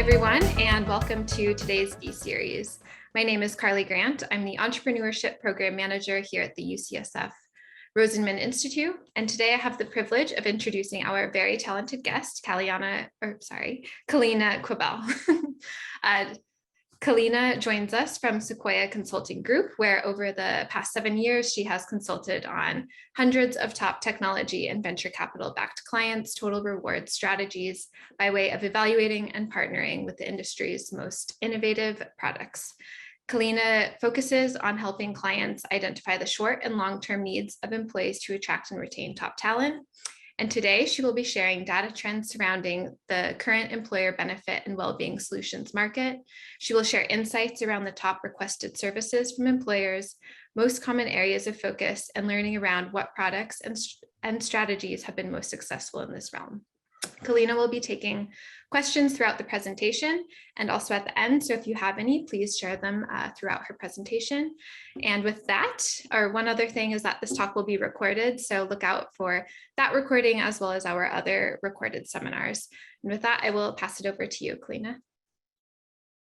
everyone, and welcome to today's E-Series. My name is Carly Grant. I'm the Entrepreneurship Program Manager here at the UCSF Rosenman Institute, and today I have the privilege of introducing our very talented guest, Kaleana Quibell. Kaleana joins us from Sequoia Consulting Group, where over the past 7 years, she has consulted on hundreds of top technology and venture capital backed clients' total reward strategies by way of evaluating and partnering with the industry's most innovative products. Kaleana focuses on helping clients identify the short and long-term needs of employees to attract and retain top talent. And today she will be sharing data trends surrounding the current employer benefit and well-being solutions market. She will share insights around the top requested services from employers, most common areas of focus, and learning around what products and strategies have been most successful in this realm. Kaleana will be taking questions throughout the presentation and also at the end. So if you have any, please share them throughout her presentation. And with that, or one other thing is that this talk will be recorded. So look out for that recording as well as our other recorded seminars. And with that, I will pass it over to you, Kaleana.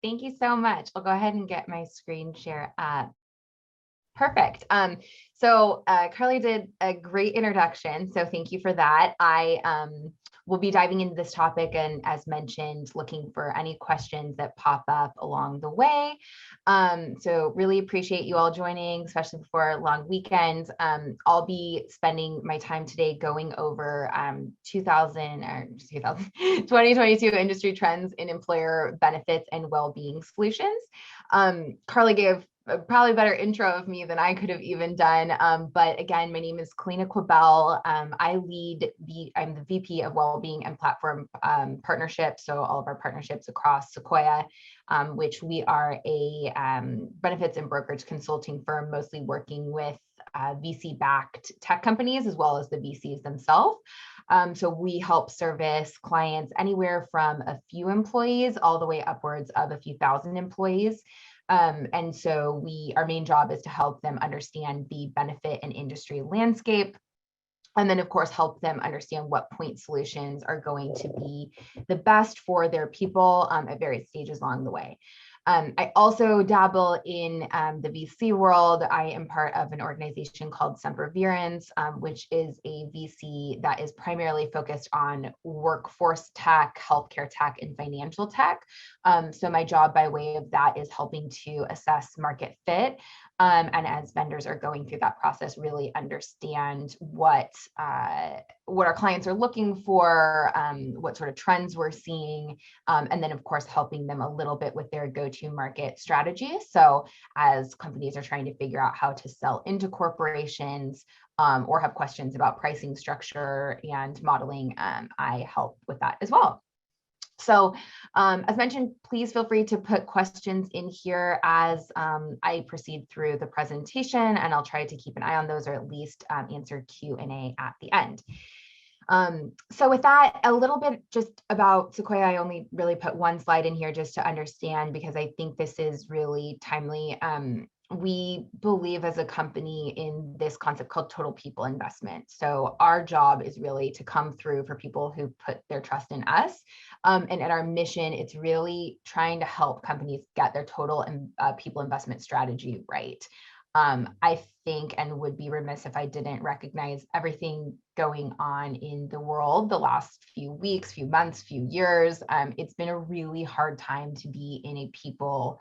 Thank you so much. I'll go ahead and get my screen share up. Perfect. So Carly did a great introduction, so thank you for that. I will be diving into this topic and, as mentioned, looking for any questions that pop up along the way. So really appreciate you all joining, especially before a long weekend. I'll be spending my time today going over 2022 industry trends in employer benefits and well-being solutions. Carly gave probably better intro of me than I could have even done. But again, my name is Kaleana Quibell. I'm the VP of Wellbeing and Platform Partnerships. So all of our partnerships across Sequoia, which we are a benefits and brokerage consulting firm, mostly working with VC-backed tech companies, as well as the VCs themselves. So we help service clients anywhere from a few employees all the way upwards of a few thousand employees. And so our main job is to help them understand the benefit and industry landscape, and then of course help them understand what point solutions are going to be the best for their people at various stages along the way. I also dabble in the VC world. I am part of an organization called Sempervirens, which is a VC that is primarily focused on workforce tech, healthcare tech, and financial tech. So my job by way of that is helping to assess market fit. And as vendors are going through that process, really understand what our clients are looking for, what sort of trends we're seeing, and then of course helping them a little bit with their go-to market strategy. So as companies are trying to figure out how to sell into corporations or have questions about pricing structure and modeling, I help with that as well. So as mentioned, please feel free to put questions in here as I proceed through the presentation, and I'll try to keep an eye on those, or at least answer Q&A at the end. So with that, a little bit just about Sequoia. I only really put one slide in here just to understand, because I think this is really timely. We believe as a company in this concept called total people investment. So our job is really to come through for people who put their trust in us. And at our mission, it's really trying to help companies get their total people investment strategy right. I think, and would be remiss if I didn't recognize everything going on in the world the last few weeks, few months, few years. It's been a really hard time to be in a people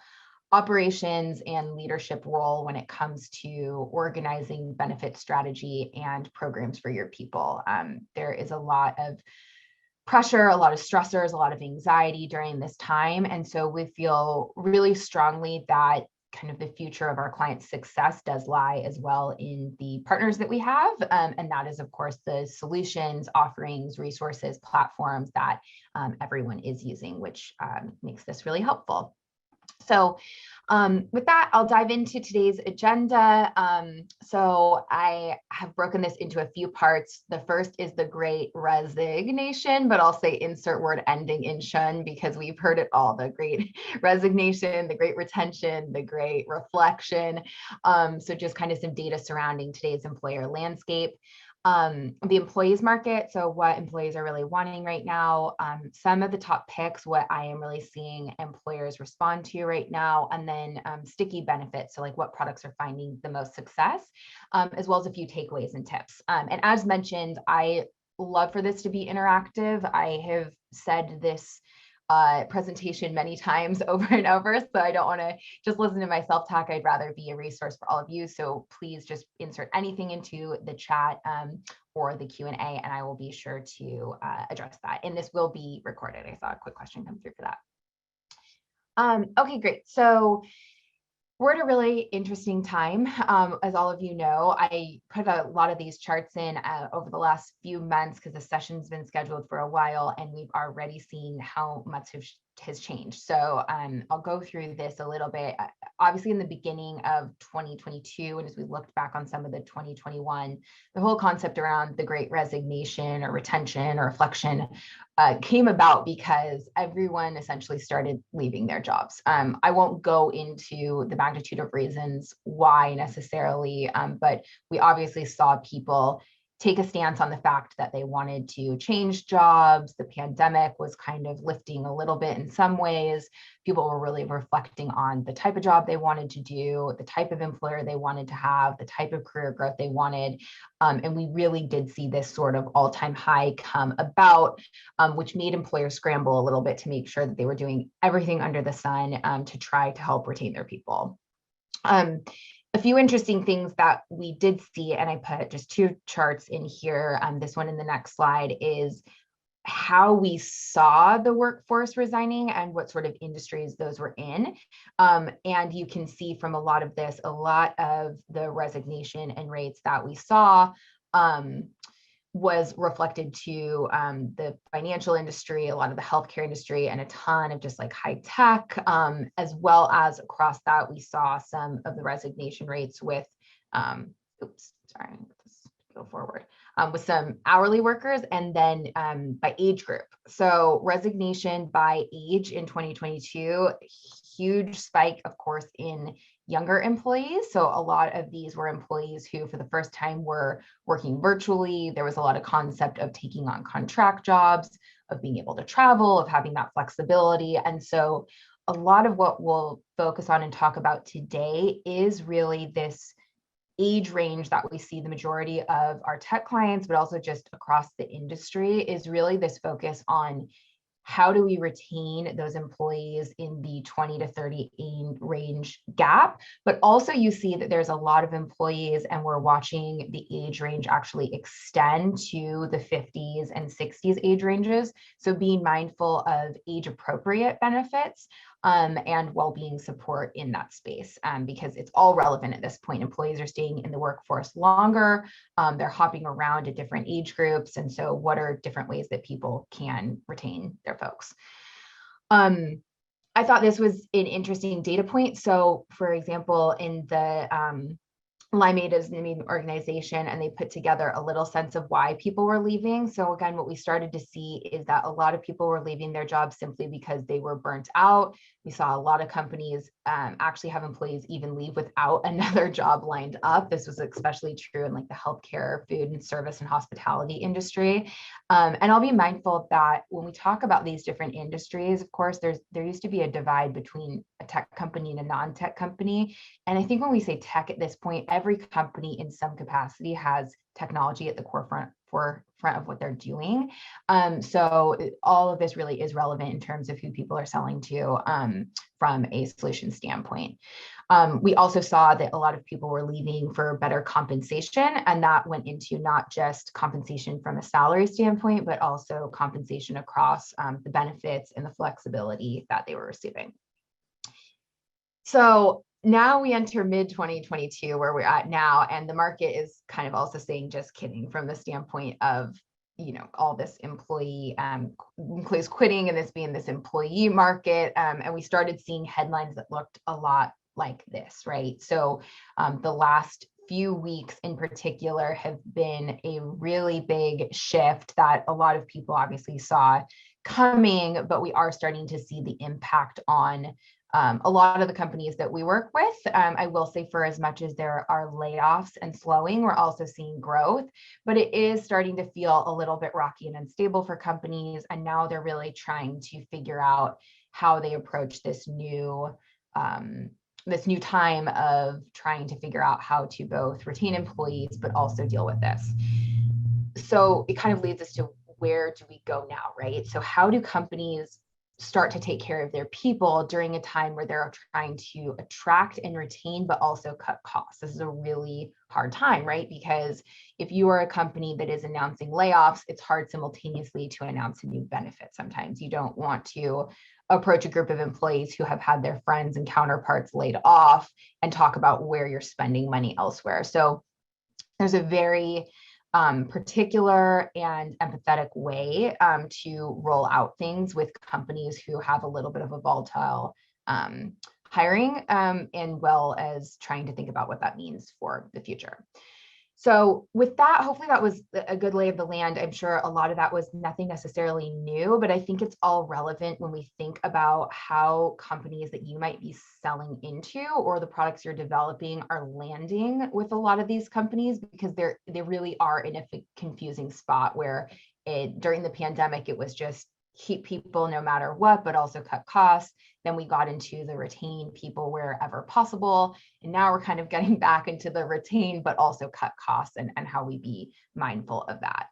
operations and leadership role when it comes to organizing benefit strategy and programs for your people. There is a lot of pressure, a lot of stressors, a lot of anxiety during this time. And so we feel really strongly that kind of the future of our clients' success does lie as well in the partners that we have. And that is, of course, the solutions, offerings, resources, platforms that everyone is using, which makes this really helpful. So with that, I'll dive into today's agenda. So I have broken this into a few parts. The first is the great resignation, but I'll say insert word ending in shun because we've heard it all: the great resignation, the great retention, the great reflection. So just kind of some data surrounding today's employer landscape. The employees market, so what employees are really wanting right now, some of the top picks, what I am really seeing employers respond to right now, and then sticky benefits, so like what products are finding the most success, as well as a few takeaways and tips. And as mentioned, I love for this to be interactive. I have said this presentation many times over and over, so I don't want to just listen to myself talk. I'd rather be a resource for all of you. So please just insert anything into the chat or the Q&A, and I will be sure to address that. And this will be recorded. I saw a quick question come through for that. Okay, great. So we're at a really interesting time. As all of you know, I put a lot of these charts in over the last few months because the session's been scheduled for a while, and we've already seen how much has changed. So I'll go through this a little bit. Obviously, in the beginning of 2022, and as we looked back on some of the 2021, the whole concept around the Great Resignation or retention or reflection came about because everyone essentially started leaving their jobs. I won't go into the magnitude of reasons why necessarily, but we obviously saw people take a stance on the fact that they wanted to change jobs. The pandemic was kind of lifting a little bit in some ways. People were really reflecting on the type of job they wanted to do, the type of employer they wanted to have, the type of career growth they wanted. And we really did see this sort of all-time high come about, which made employers scramble a little bit to make sure that they were doing everything under the sun to try to help retain their people. A few interesting things that we did see, and I put just two charts in here, this one in the next slide, is how we saw the workforce resigning and what sort of industries those were in. And you can see from a lot of this, a lot of the resignation and rates that we saw was reflected to the financial industry, a lot of the healthcare industry, and a ton of just like high tech, as well as across that, we saw some of the resignation rates with, with some hourly workers, and then by age group. So resignation by age in 2022, huge spike, of course, in younger employees. So a lot of these were employees who for the first time were working virtually. There was a lot of concept of taking on contract jobs, of being able to travel, of having that flexibility. And so a lot of what we'll focus on and talk about today is really this age range that we see the majority of our tech clients, but also just across the industry, is really this focus on how do we retain those employees in the 20 to 30 range gap? But also you see that there's a lot of employees, and we're watching the age range actually extend to the 50s and 60s age ranges. So being mindful of age appropriate benefits and well-being support in that space, because it's all relevant at this point. Employees are staying in the workforce longer, they're hopping around at different age groups. And so what are different ways that people can retain their folks? I thought this was an interesting data point. So for example, in the Limeade is the main organization, and they put together a little sense of why people were leaving. So again, what we started to see is that a lot of people were leaving their jobs simply because they were burnt out. We saw a lot of companies actually have employees even leave without another job lined up. This was especially true in like the healthcare, food and service and hospitality industry. And I'll be mindful that when we talk about these different industries, of course, there used to be a divide between a tech company and a non-tech company. And I think when we say tech at this point, every company in some capacity has technology at the forefront of what they're doing. So all of this really is relevant in terms of who people are selling to from a solution standpoint. We also saw that a lot of people were leaving for better compensation, and that went into not just compensation from a salary standpoint, but also compensation across the benefits and the flexibility that they were receiving. So now we enter mid 2022, where we're at now, and the market is kind of also saying just kidding from the standpoint of, you know, all this employees quitting and this being this employee market. And we started seeing headlines that looked a lot like this, right? So the last few weeks in particular have been a really big shift that a lot of people obviously saw coming, but we are starting to see the impact on a lot of the companies that we work with, I will say, for as much as there are layoffs and slowing, we're also seeing growth, but it is starting to feel a little bit rocky and unstable for companies. And now they're really trying to figure out how they approach this new time of trying to figure out how to both retain employees, but also deal with this. So it kind of leads us to, where do we go now, right? So how do companies start to take care of their people during a time where they're trying to attract and retain, but also cut costs? This is a really hard time, right? Because if you are a company that is announcing layoffs, it's hard simultaneously to announce a new benefit. Sometimes you don't want to approach a group of employees who have had their friends and counterparts laid off and talk about where you're spending money elsewhere. So there's a very particular and empathetic way to roll out things with companies who have a little bit of a volatile hiring, and well as trying to think about what that means for the future. So with that, hopefully that was a good lay of the land. I'm sure a lot of that was nothing necessarily new, but I think it's all relevant when we think about how companies that you might be selling into or the products you're developing are landing with a lot of these companies, because they really are in a confusing spot where during the pandemic, it was just keep people no matter what, but also cut costs. Then we got into the retain people wherever possible. And now we're kind of getting back into the retain, but also cut costs and how we be mindful of that.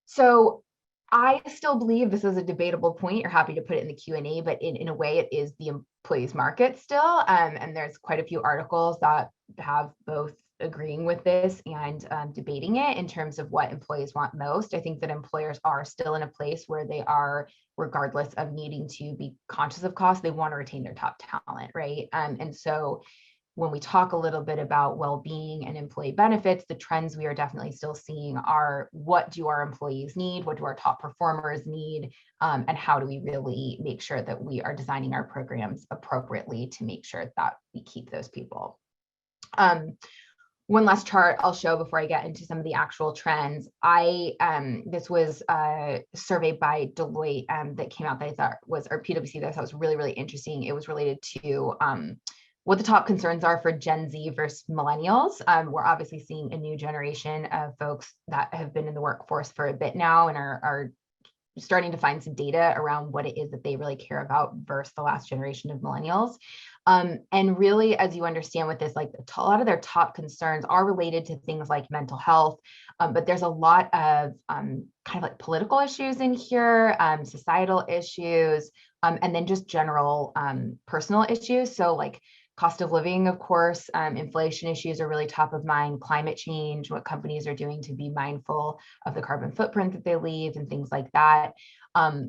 So I still believe this is a debatable point. You're happy to put it in the Q&A, but in a way it is the employees market still. And there's quite a few articles that have both agreeing with this and debating it in terms of what employees want most. I think that employers are still in a place where they are, regardless of needing to be conscious of cost, they want to retain their top talent, right? And so when we talk a little bit about well-being and employee benefits, the trends we are definitely still seeing are, what do our employees need? What do our top performers need? And how do we really make sure that we are designing our programs appropriately to make sure that we keep those people? One last chart I'll show before I get into some of the actual trends. This was a survey by Deloitte that came out that I thought was, or PwC, that I thought was really, really interesting. It was related to what the top concerns are for Gen Z versus millennials. We're obviously seeing a new generation of folks that have been in the workforce for a bit now and are starting to find some data around what it is that they really care about versus the last generation of millennials. And really, as you understand with this, like a lot of their top concerns are related to things like mental health, but there's a lot of kind of like political issues in here, societal issues, and then just general personal issues. So like cost of living, of course, inflation issues are really top of mind, climate change, what companies are doing to be mindful of the carbon footprint that they leave and things like that.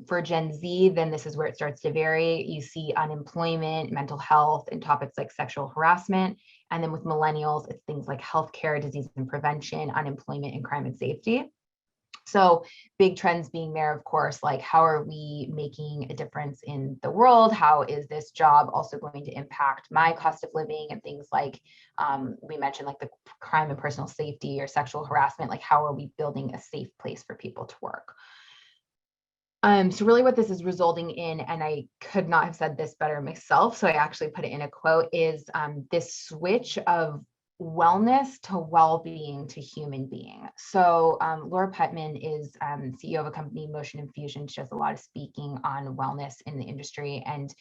For Gen Z, then this is where it starts to vary. You see unemployment, mental health, and topics like sexual harassment. And then with millennials, it's things like healthcare, disease and prevention, unemployment, and crime and safety. So big trends being there, of course, like how are we making a difference in the world? How is this job also going to impact my cost of living, and things like we mentioned, like the crime and personal safety or sexual harassment, like how are we building a safe place for people to work? So really what this is resulting in, and I could not have said this better myself, so I actually put it in a quote, is this switch of wellness to well-being to human being. So Laura Putman is CEO of a company, Motion Infusion. She does a lot of speaking on wellness in the industry. And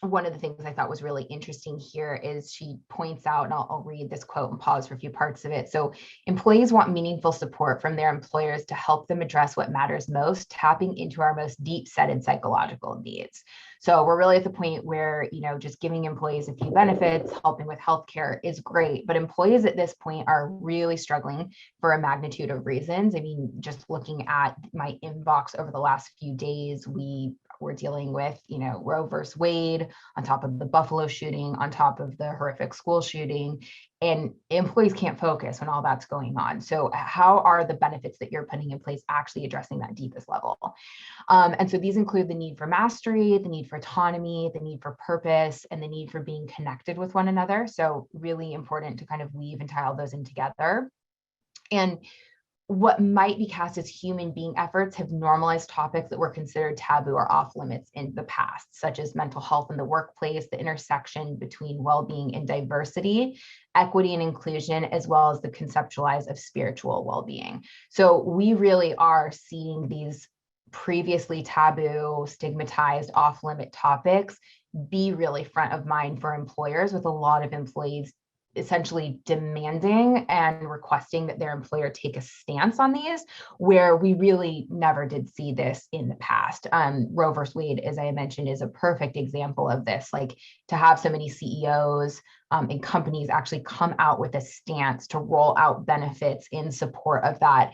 one of the things I thought was really interesting here is she points out, and I'll read this quote and pause for a few parts of it. So employees want meaningful support from their employers to help them address what matters most, tapping into our most deep-seated psychological needs. So we're really at the point where, you know, just giving employees a few benefits, helping with healthcare is great, but employees at this point are really struggling for a magnitude of reasons. I mean, just looking at my inbox over the last few days, we're dealing with, you know, Roe versus Wade, on top of the Buffalo shooting, on top of the horrific school shooting, and employees can't focus when all that's going on. So how are the benefits that you're putting in place actually addressing that deepest level? And so these include the need for mastery, the need for autonomy, the need for purpose, and the need for being connected with one another. So really important to kind of weave and tie all those in together. And what might be cast as human being efforts have normalized topics that were considered taboo or off limits in the past, such as mental health in the workplace, the intersection between well-being and diversity, equity and inclusion, as well as the conceptualize of spiritual well-being. So we really are seeing these previously taboo, stigmatized, off-limit topics be really front of mind for employers, with a lot of employees essentially demanding and requesting that their employer take a stance on these, where we really never did see this in the past. Roe versus Wade, as I mentioned, is a perfect example of this. Like, to have so many CEOs and companies actually come out with a stance to roll out benefits in support of that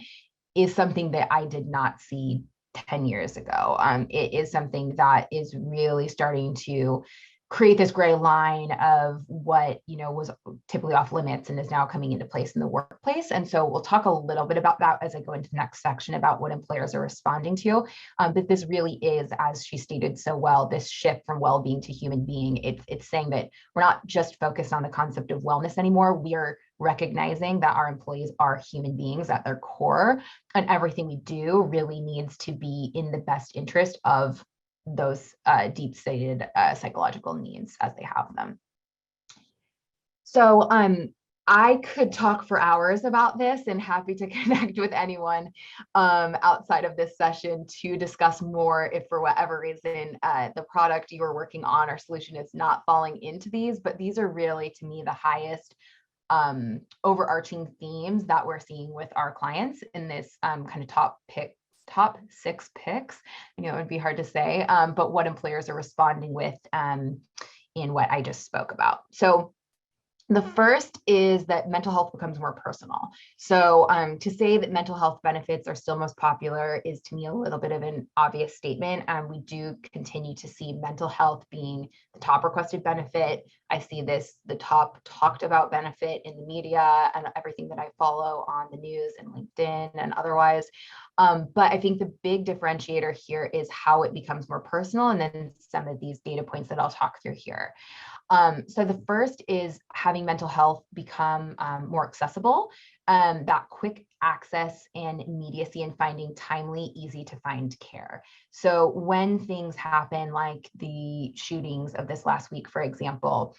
is something that I did not see 10 years ago. It is something that is really starting to create this gray line of what, was typically off limits and is now coming into place in the workplace. And so we'll talk a little bit about that as I go into the next section about what employers are responding to. But this really is, as she stated so well, this shift from well-being to human being. It's saying that we're not just focused on the concept of wellness anymore. We are recognizing that our employees are human beings at their core, and everything we do really needs to be in the best interest of those deep-seated psychological needs as they have them. So I could talk for hours about this, and happy to connect with anyone outside of this session to discuss more if for whatever reason the product you are working on or solution is not falling into these. But these are really, to me, the highest overarching themes that we're seeing with our clients in this kind of top 6 picks. It would be hard to say, but what employers are responding with in what I just spoke about. So the first is that mental health becomes more personal. So to say that mental health benefits are still most popular is, to me, a little bit of an obvious statement. We do continue to see mental health being the top requested benefit. I see this, the top talked about benefit in the media and everything that I follow on the news and LinkedIn and otherwise. But I think the big differentiator here is how it becomes more personal, and then some of these data points that I'll talk through here. So the first is having mental health become more accessible, that quick access and immediacy in finding timely, easy to find care. So when things happen, like the shootings of this last week, for example,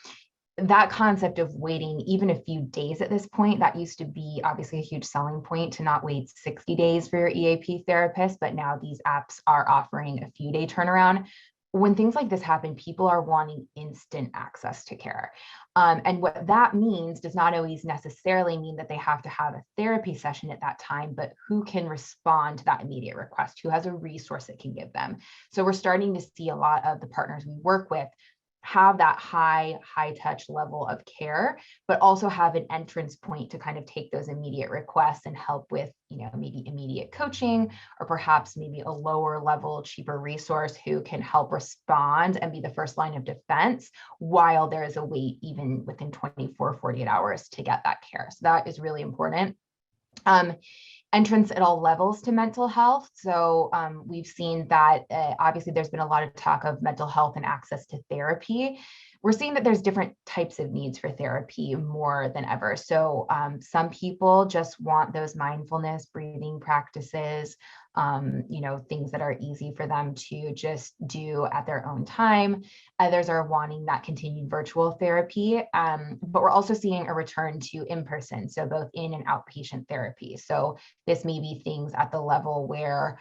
that concept of waiting even a few days at this point, that used to be obviously a huge selling point, to not wait 60 days for your EAP therapist, but now these apps are offering a few day turnaround. When things like this happen, people are wanting instant access to care. And what that means does not always necessarily mean that they have to have a therapy session at that time, but who can respond to that immediate request, who has a resource that can give them. So we're starting to see a lot of the partners we work with have that high touch level of care, but also have an entrance point to kind of take those immediate requests and help with, maybe immediate coaching, or perhaps maybe a lower level, cheaper resource who can help respond and be the first line of defense while there is a wait even within 24, 48 hours to get that care. So that is really important. Entrance at all levels to mental health. So we've seen that obviously there's been a lot of talk of mental health and access to therapy. We're seeing that there's different types of needs for therapy more than ever. So some people just want those mindfulness breathing practices, things that are easy for them to just do at their own time. Others are wanting that continued virtual therapy, but we're also seeing a return to in-person, so both in and outpatient therapy. So this may be things at the level where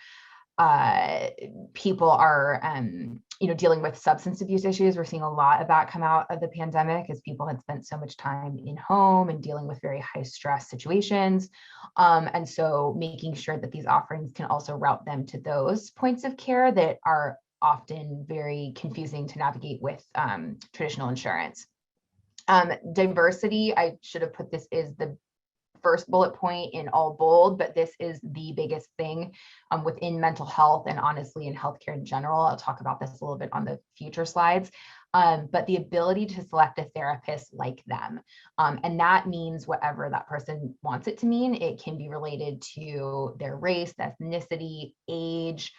people are, dealing with substance abuse issues. We're seeing a lot of that come out of the pandemic as people had spent so much time in home and dealing with very high stress situations. And so making sure that these offerings can also route them to those points of care that are often very confusing to navigate with traditional insurance. Diversity, I should have put this as the first bullet point in all bold, but this is the biggest thing within mental health and honestly in healthcare in general. I'll talk about this a little bit on the future slides, but the ability to select a therapist like them. And that means whatever that person wants it to mean. It can be related to their race, ethnicity, age,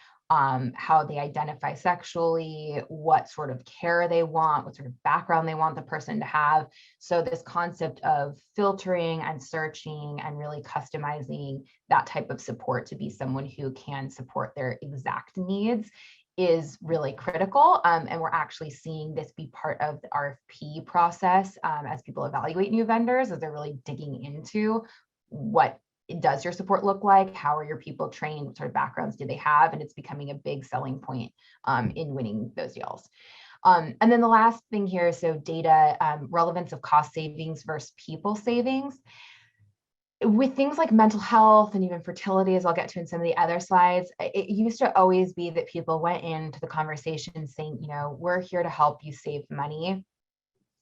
how they identify sexually, what sort of care they want, what sort of background they want the person to have. So this concept of filtering and searching and really customizing that type of support to be someone who can support their exact needs is really critical. And we're actually seeing this be part of the RFP process as people evaluate new vendors, as they're really digging into what does your support look like? How are your people trained? What sort of backgrounds do they have? And it's becoming a big selling point in winning those deals. And then the last thing here is so data, relevance of cost savings versus people savings. With things like mental health and even fertility, as I'll get to in some of the other slides, it used to always be that people went into the conversation saying, you know, we're here to help you save money.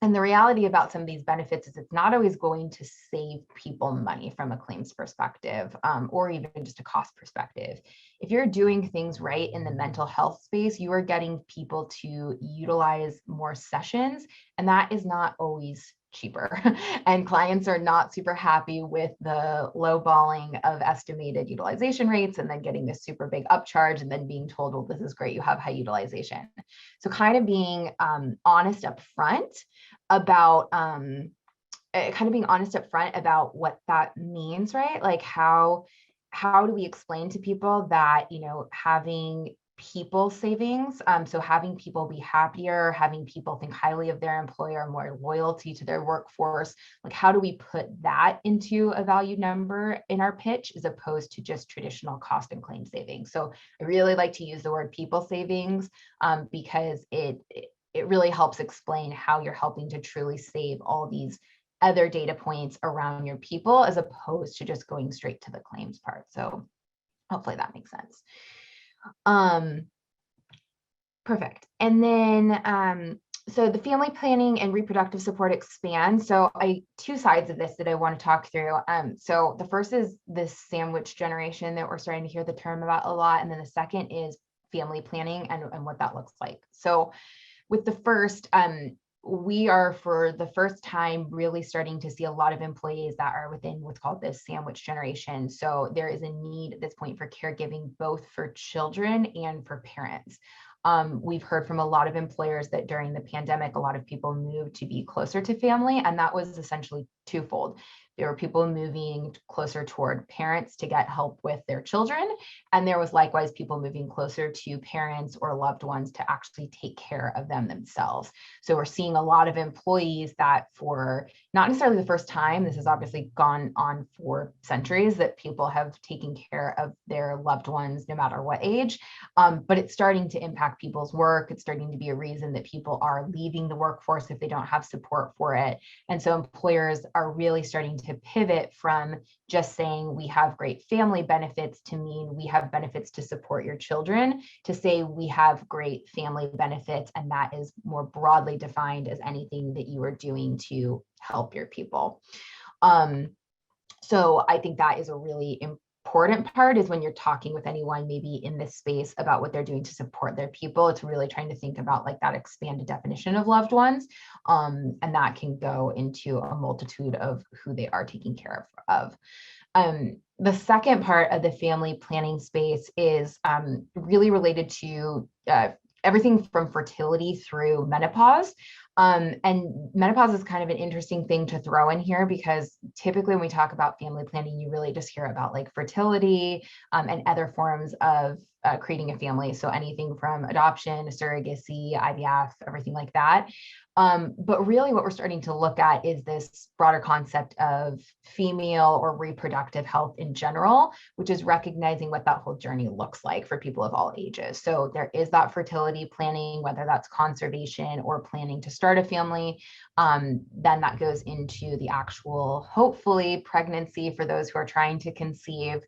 And the reality about some of these benefits is it's not always going to save people money from a claims perspective, or even just a cost perspective. If you're doing things right in the mental health space, you are getting people to utilize more sessions, and that is not always cheaper. And clients are not super happy with the lowballing of estimated utilization rates and then getting this super big upcharge and then being told, well, this is great, you have high utilization. So kind of being honest up front about what that means, right? Like how do we explain to people that, you know, having people savings, so having people be happier, having people think highly of their employer, more loyalty to their workforce, like how do we put that into a value number in our pitch as opposed to just traditional cost and claim savings? So I really like to use the word people savings because it really helps explain how you're helping to truly save all these other data points around your people as opposed to just going straight to the claims part. So hopefully that makes sense. Perfect. And then, so the family planning and reproductive support expand. So two sides of this that I want to talk through. So the first is this sandwich generation that we're starting to hear the term about a lot. And then the second is family planning and what that looks like. So with the first, we are for the first time really starting to see a lot of employees that are within what's called this sandwich generation. So there is a need at this point for caregiving, both for children and for parents. We've heard from a lot of employers that during the pandemic, a lot of people moved to be closer to family, and that was essentially twofold. There were people moving closer toward parents to get help with their children. And there was likewise people moving closer to parents or loved ones to actually take care of them themselves. So we're seeing a lot of employees that for not necessarily the first time, this has obviously gone on for centuries, that people have taken care of their loved ones no matter what age, but it's starting to impact people's work. It's starting to be a reason that people are leaving the workforce if they don't have support for it. And so employers are really starting to pivot from just saying we have great family benefits to mean we have benefits to support your children, to say we have great family benefits, and that is more broadly defined as anything that you are doing to help your people. So I think that is a really important part, is when you're talking with anyone maybe in this space about what they're doing to support their people, it's really trying to think about like that expanded definition of loved ones, and that can go into a multitude of who they are taking care of. The second part of the family planning space is really related to everything from fertility through menopause. And menopause is kind of an interesting thing to throw in here, because typically when we talk about family planning, you really just hear about like fertility and other forms of creating a family. So anything from adoption, surrogacy, IVF, everything like that. But really what we're starting to look at is this broader concept of female or reproductive health in general, which is recognizing what that whole journey looks like for people of all ages. So there is that fertility planning, whether that's conservation or planning to start a family. Then that goes into the actual, hopefully, pregnancy for those who are trying to conceive.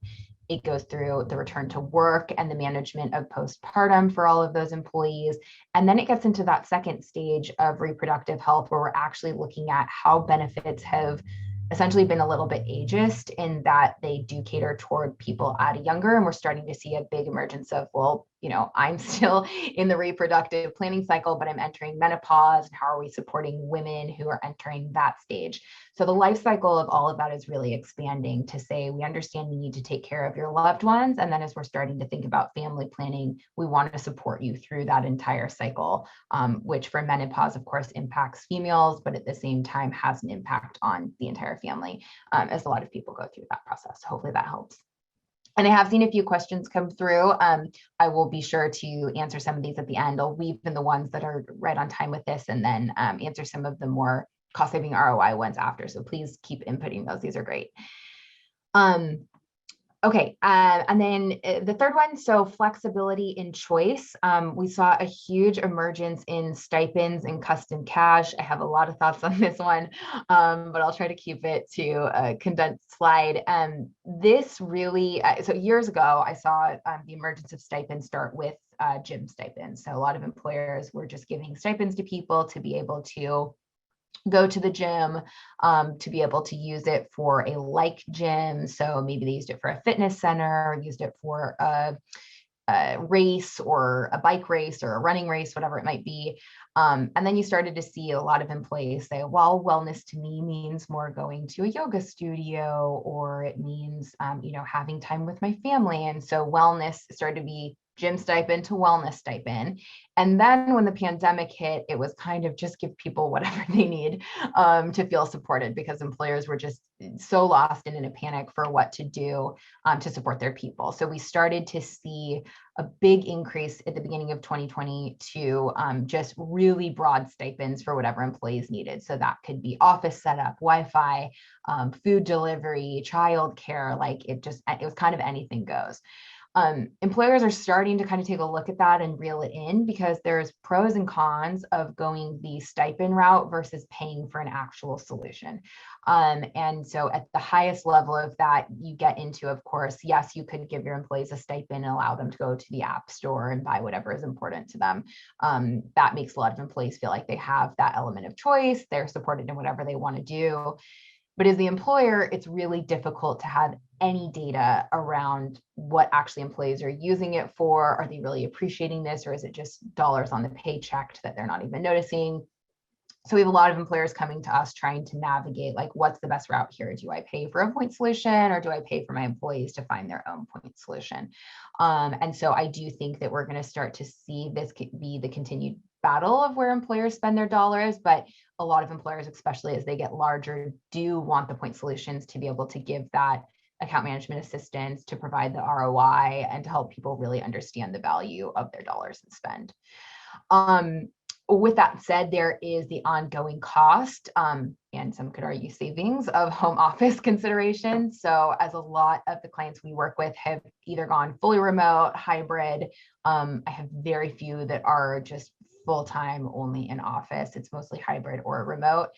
It goes through the return to work and the management of postpartum for all of those employees. And then it gets into that second stage of reproductive health, where we're actually looking at how benefits have essentially been a little bit ageist in that they do cater toward people at a younger, and we're starting to see a big emergence of, well, I'm still in the reproductive planning cycle, but I'm entering menopause. And how are we supporting women who are entering that stage? So the life cycle of all of that is really expanding to say, we understand you need to take care of your loved ones. And then as we're starting to think about family planning, we want to support you through that entire cycle, which for menopause, of course, impacts females, but at the same time has an impact on the entire family, as a lot of people go through that process. So hopefully that helps. And I have seen a few questions come through. I will be sure to answer some of these at the end. I'll weave in the ones that are right on time with this, and then answer some of the more cost-saving ROI ones after. So please keep inputting those. These are great. Okay, and then the third one, so flexibility in choice. We saw a huge emergence in stipends and custom cash. I have a lot of thoughts on this one, but I'll try to keep it to a condensed slide. This really, so years ago, I saw the emergence of stipends start with gym stipends. So a lot of employers were just giving stipends to people to be able to go to the gym, to be able to use it for a like gym. So maybe they used it for a fitness center, used it for a race or a bike race or a running race, whatever it might be. And then you started to see a lot of employees say, well, wellness to me means more going to a yoga studio, or it means, having time with my family. And so wellness started to be gym stipend to wellness stipend. And then when the pandemic hit, it was kind of just give people whatever they need to feel supported, because employers were just so lost and in a panic for what to do to support their people. So we started to see a big increase at the beginning of 2020 to just really broad stipends for whatever employees needed. So that could be office setup, Wi-Fi, food delivery, childcare, like it was kind of anything goes. Employers are starting to kind of take a look at that and reel it in, because there's pros and cons of going the stipend route versus paying for an actual solution. And so at the highest level of that, you get into, of course, yes, you could give your employees a stipend and allow them to go to the app store and buy whatever is important to them. That makes a lot of employees feel like they have that element of choice. They're supported in whatever they want to do. But as the employer, it's really difficult to have any data around what actually employees are using it for. Are they really appreciating this, or is it just dollars on the paycheck that they're not even noticing? So we have a lot of employers coming to us trying to navigate, like, what's the best route here? Do I pay for a point solution, or do I pay for my employees to find their own point solution? And so I do think that we're going to start to see this be the continued battle of where employers spend their dollars, but a lot of employers, especially as they get larger, do want the point solutions to be able to give that account management assistance, to provide the ROI, and to help people really understand the value of their dollars and spend. With that said, there is the ongoing cost, and some could argue savings, of home office considerations. So as a lot of the clients we work with have either gone fully remote, hybrid, I have very few that are just full-time only in office. It's mostly hybrid or remote.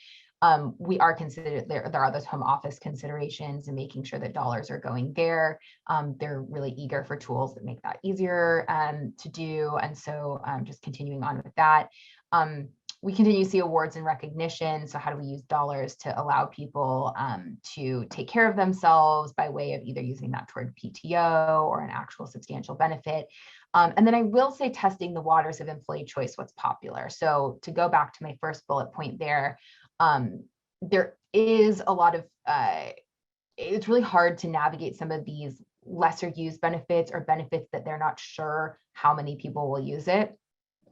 We are considered, there are those home office considerations and making sure that dollars are going there. They're really eager for tools that make that easier to do. And so just continuing on with that. We continue to see awards and recognition. So how do we use dollars to allow people to take care of themselves by way of either using that toward PTO or an actual substantial benefit? And then I will say, testing the waters of employee choice, what's popular. So to go back to my first bullet point there is a lot of, it's really hard to navigate some of these lesser used benefits, or benefits that they're not sure how many people will use it.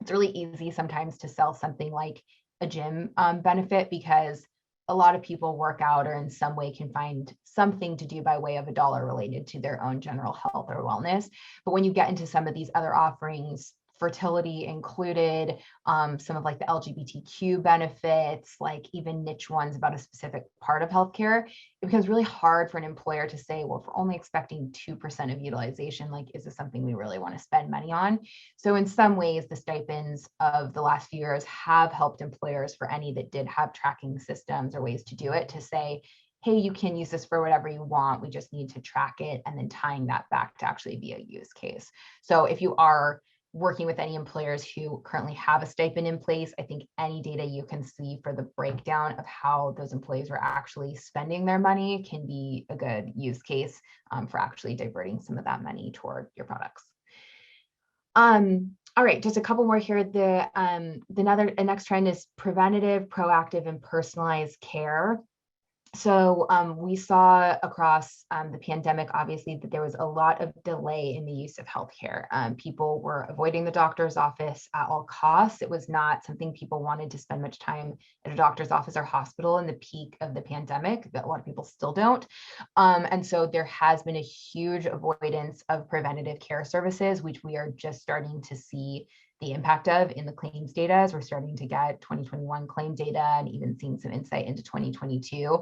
It's really easy sometimes to sell something like a gym benefit, because a lot of people work out or in some way can find something to do by way of a dollar related to their own general health or wellness. But when you get into some of these other offerings, fertility included, some of like the LGBTQ benefits, like even niche ones about a specific part of healthcare, it becomes really hard for an employer to say, well, if we're only expecting 2% of utilization, like, is this something we really want to spend money on? So in some ways, the stipends of the last few years have helped employers, for any that did have tracking systems or ways to do it, to say, hey, you can use this for whatever you want. We just need to track it, and then tying that back to actually be a use case. So if you are working with any employers who currently have a stipend in place, I think any data you can see for the breakdown of how those employees are actually spending their money can be a good use case for actually diverting some of that money toward your products. All right, just a couple more here. The next trend is preventative, proactive, and personalized care. So we saw across the pandemic, obviously, that there was a lot of delay in the use of healthcare. People were avoiding the doctor's office at all costs. It was not something people wanted to spend much time at a doctor's office or hospital in the peak of the pandemic, that a lot of people still don't. And so there has been a huge avoidance of preventative care services, which we are just starting to see the impact of in the claims data as we're starting to get 2021 claim data and even seeing some insight into 2022.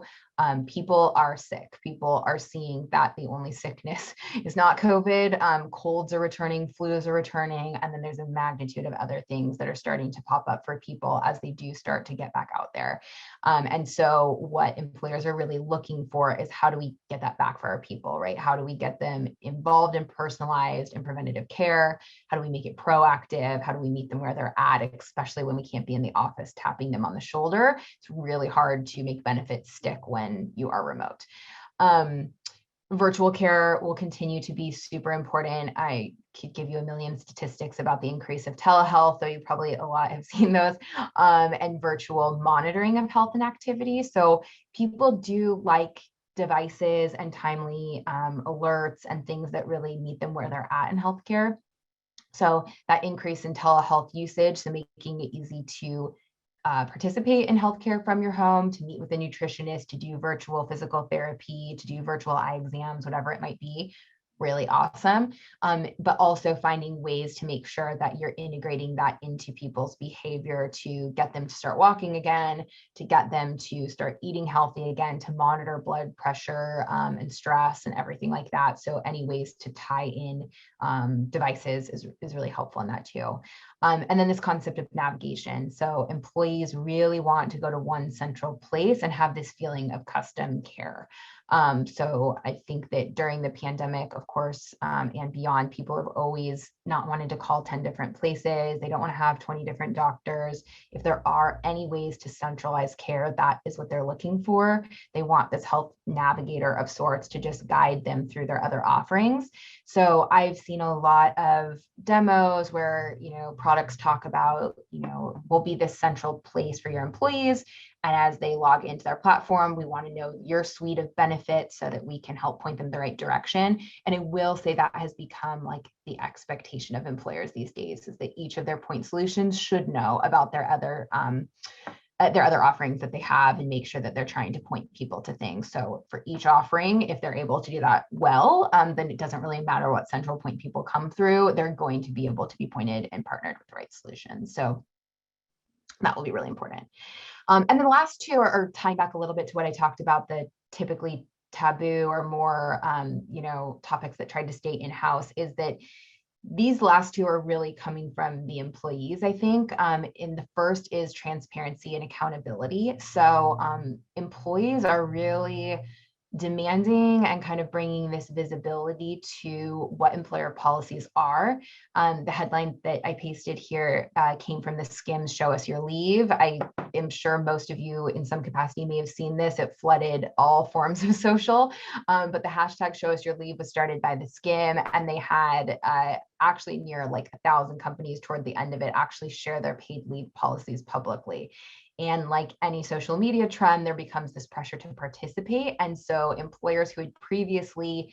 People are sick. People are seeing that the only sickness is not COVID. Colds are returning, flus are returning, and then there's a magnitude of other things that are starting to pop up for people as they do start to get back out there. And so what employers are really looking for is, how do we get that back for our people, right? How do we get them involved in personalized and preventative care? How do we make it proactive? How do we meet them where they're at, especially when we can't be in the office tapping them on the shoulder? It's really hard to make benefits stick when you are remote. Virtual care will continue to be super important. I could give you a million statistics about the increase of telehealth, though you probably a lot have seen those, and virtual monitoring of health and activity. So people do like devices and timely alerts and things that really meet them where they're at in healthcare. So that increase in telehealth usage, so making it easy to participate in healthcare from your home, to meet with a nutritionist, to do virtual physical therapy, to do virtual eye exams, whatever it might be, really awesome. But also finding ways to make sure that you're integrating that into people's behavior to get them to start walking again, to get them to start eating healthy again, to monitor blood pressure and stress and everything like that. So any ways to tie in devices is really helpful in that too. And then this concept of navigation. So employees really want to go to one central place and have this feeling of custom care. So I think that during the pandemic, of course, and beyond, people have always not wanted to call 10 different places. They don't want to have 20 different doctors. If there are any ways to centralize care, that is what they're looking for. They want this health navigator of sorts to just guide them through their other offerings. So I've seen a lot of demos where, products talk about, will be this central place for your employees. And as they log into their platform, we want to know your suite of benefits so that we can help point them the right direction. And I will say that has become like the expectation of employers these days, is that each of their point solutions should know about their other offerings that they have, and make sure that they're trying to point people to things. So for each offering, if they're able to do that well, then it doesn't really matter what central point people come through. They're going to be able to be pointed and partnered with the right solution. So that will be really important. And then the last two are tying back a little bit to what I talked about, the typically taboo or more, topics that tried to stay in-house, is that these last two are really coming from the employees, I think. And the first is transparency and accountability. So employees are really demanding and kind of bringing this visibility to what employer policies are. The headline that I pasted here came from the Skims Show Us Your Leave. I am sure most of you in some capacity may have seen this. It flooded all forms of social, but the hashtag Show Us Your Leave was started by the Skim, and they had actually near like 1,000 companies toward the end of it actually share their paid leave policies publicly. And like any social media trend, there becomes this pressure to participate. And so employers who had previously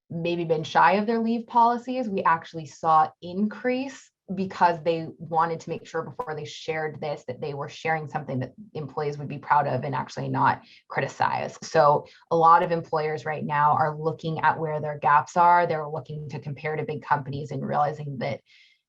maybe been shy of their leave policies, we actually saw increase, because they wanted to make sure before they shared this that they were sharing something that employees would be proud of and actually not criticize. So a lot of employers right now are looking at where their gaps are. They're looking to compare to big companies and realizing that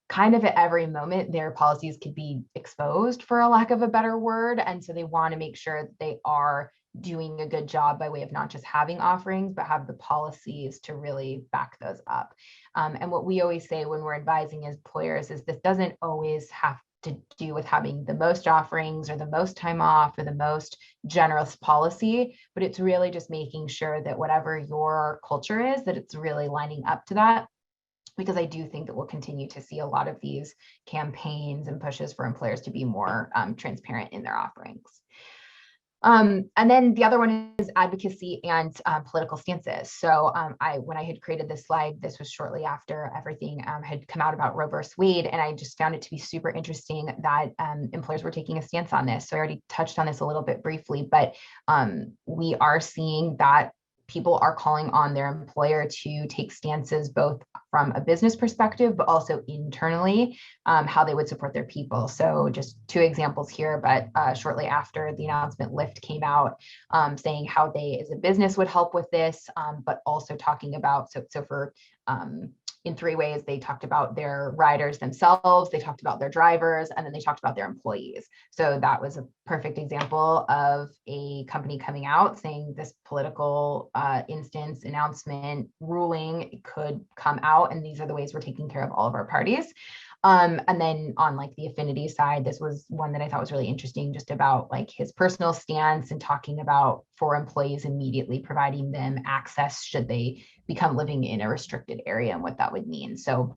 kind of at every moment their policies could be exposed, for a lack of a better word. And so they want to make sure that they are doing a good job by way of not just having offerings, but have the policies to really back those up. And what we always say when we're advising employers is this doesn't always have to do with having the most offerings or the most time off or the most generous policy, but it's really just making sure that whatever your culture is, that it's really lining up to that. Because I do think that we'll continue to see a lot of these campaigns and pushes for employers to be more transparent in their offerings. And then the other one is advocacy and political stances. So when I had created this slide, this was shortly after everything had come out about Roe versus Wade, and I just found it to be super interesting that employers were taking a stance on this. So I already touched on this a little bit briefly, but we are seeing that people are calling on their employer to take stances both from a business perspective, but also internally, how they would support their people. So just two examples here, but shortly after the announcement, Lyft came out saying how they as a business would help with this, but also talking about, so for in three ways. They talked about their riders themselves, they talked about their drivers, and then they talked about their employees. So that was a perfect example of a company coming out saying this political instance, announcement, ruling could come out, and these are the ways we're taking care of all of our parties. And then on like the affinity side, this was one that I thought was really interesting, just about like his personal stance and talking about for employees immediately providing them access should they become living in a restricted area and what that would mean. So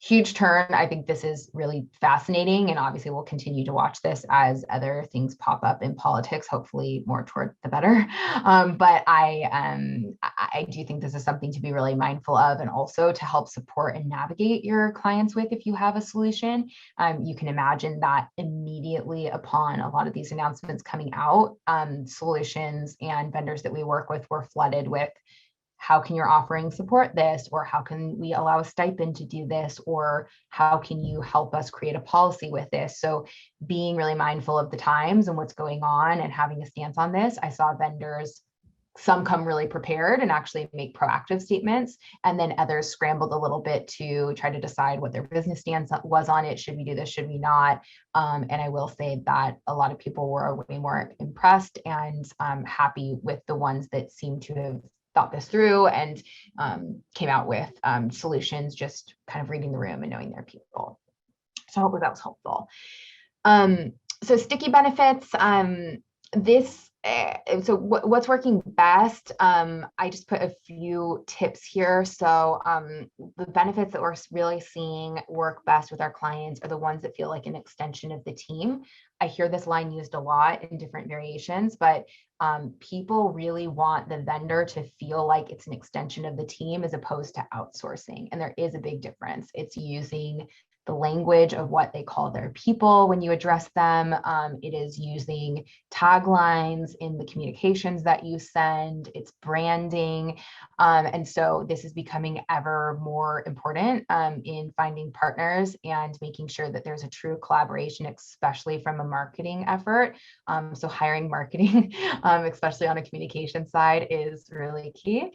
huge turn. I think this is really fascinating, and obviously we'll continue to watch this as other things pop up in politics, hopefully more toward the better. But I do think this is something to be really mindful of, and also to help support and navigate your clients with if you have a solution. You can imagine that immediately upon a lot of these announcements coming out, solutions and vendors that we work with were flooded with, how can your offering support this? Or how can we allow a stipend to do this? Or how can you help us create a policy with this? So being really mindful of the times and what's going on and having a stance on this. I saw vendors, some come really prepared and actually make proactive statements, and then others scrambled a little bit to try to decide what their business stance was on it. Should we do this? Should we not? And I will say that a lot of people were way more impressed and happy with the ones that seem to have thought this through and came out with solutions, just kind of reading the room and knowing their people. So hopefully that was helpful. So sticky benefits, what's working best? I just put a few tips here. So the benefits that we're really seeing work best with our clients are the ones that feel like an extension of the team. I hear this line used a lot in different variations, but people really want the vendor to feel like it's an extension of the team as opposed to outsourcing. And there is a big difference. It's using the language of what they call their people when you address them. It is using taglines in the communications that you send. It's branding. And so this is becoming ever more important in finding partners and making sure that there's a true collaboration, especially from a marketing effort. So hiring marketing, especially on a communication side, is really key.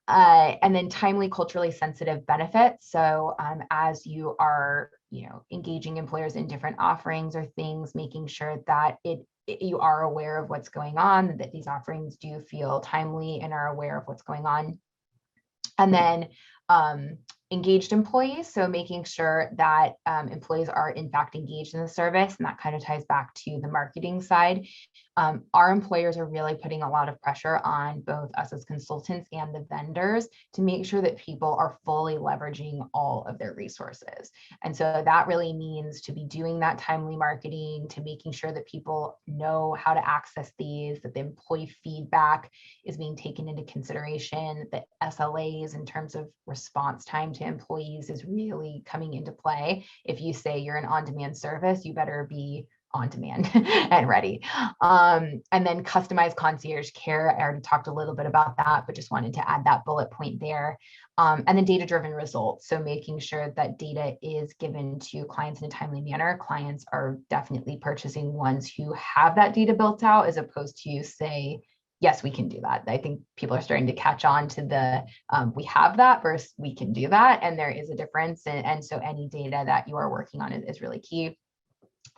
And then timely, culturally sensitive benefits. So as you are, engaging employers in different offerings or things, making sure that you are aware of what's going on, that these offerings do feel timely and are aware of what's going on. And then engaged employees. So making sure that employees are in fact engaged in the service, and that kind of ties back to the marketing side. Our employers are really putting a lot of pressure on both us as consultants and the vendors to make sure that people are fully leveraging all of their resources. And so that really means to be doing that timely marketing, to making sure that people know how to access these, that the employee feedback is being taken into consideration, that SLAs in terms of response time to employees is really coming into play. If you say you're an on-demand service, you better be on demand and ready. And then customized concierge care. I already talked a little bit about that, but just wanted to add that bullet point there. And then data-driven results. So making sure that data is given to clients in a timely manner. Clients are definitely purchasing ones who have that data built out, as opposed to say, yes, we can do that. I think people are starting to catch on to the we have that versus we can do that. And there is a difference. And so any data that you are working on is really key.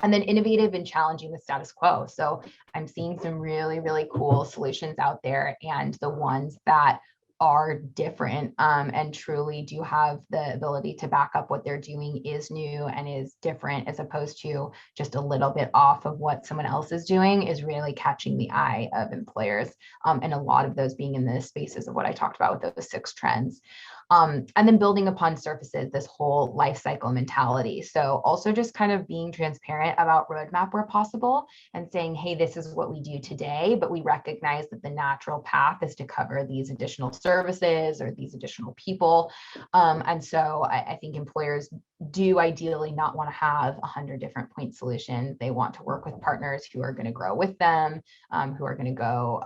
And then innovative and challenging the status quo. So I'm seeing some really, really cool solutions out there, and the ones that are different and truly do have the ability to back up what they're doing is new and is different, as opposed to just a little bit off of what someone else is doing, is really catching the eye of employers. And a lot of those being in the spaces of what I talked about with those 6 trends. And then building upon surfaces, this whole life cycle mentality. So also just kind of being transparent about roadmap where possible and saying, hey, this is what we do today, but we recognize that the natural path is to cover these additional services or these additional people. And so I think employers do ideally not want to have 100 different point solutions. They want to work with partners who are going to grow with them, who are going to go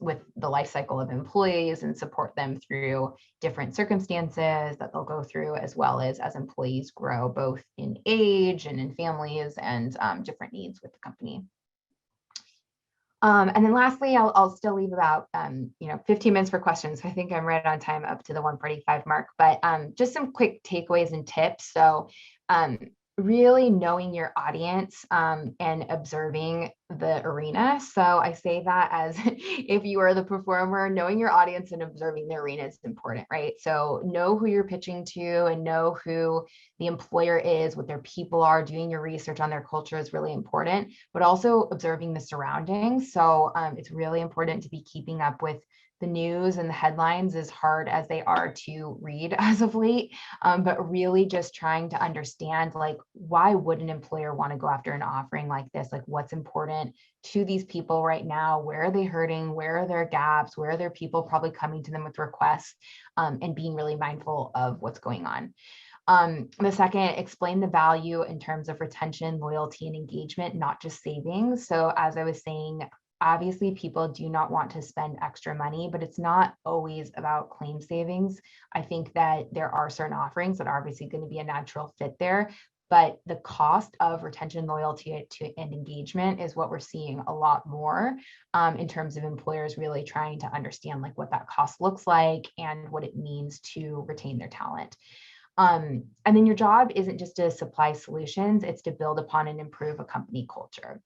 with the life cycle of employees and support them through different circumstances that they'll go through, as well as employees grow both in age and in families and different needs with the company. And then lastly, I'll still leave about 15 minutes for questions. So I think I'm right on time, up to the 1:45 mark, but just some quick takeaways and tips. So really knowing your audience and observing the arena. So I say that as if you are the performer, knowing your audience and observing the arena is important, right? So know who you're pitching to and know who the employer is, what their people are. Doing your research on their culture is really important, but also observing the surroundings. So it's really important to be keeping up with the news and the headlines, as hard as they are to read as of late, but really just trying to understand, like, why would an employer want to go after an offering like this? Like, what's important to these people right now? Where are they hurting? Where are their gaps? Where are their people probably coming to them with requests, and being really mindful of what's going on. The second, explain the value in terms of retention, loyalty, and engagement, not just savings. So as I was saying, obviously, people do not want to spend extra money, but it's not always about claim savings. I think that there are certain offerings that are obviously going to be a natural fit there, but the cost of retention, loyalty, and engagement is what we're seeing a lot more in terms of employers really trying to understand like what that cost looks like and what it means to retain their talent. And then your job isn't just to supply solutions, it's to build upon and improve a company culture.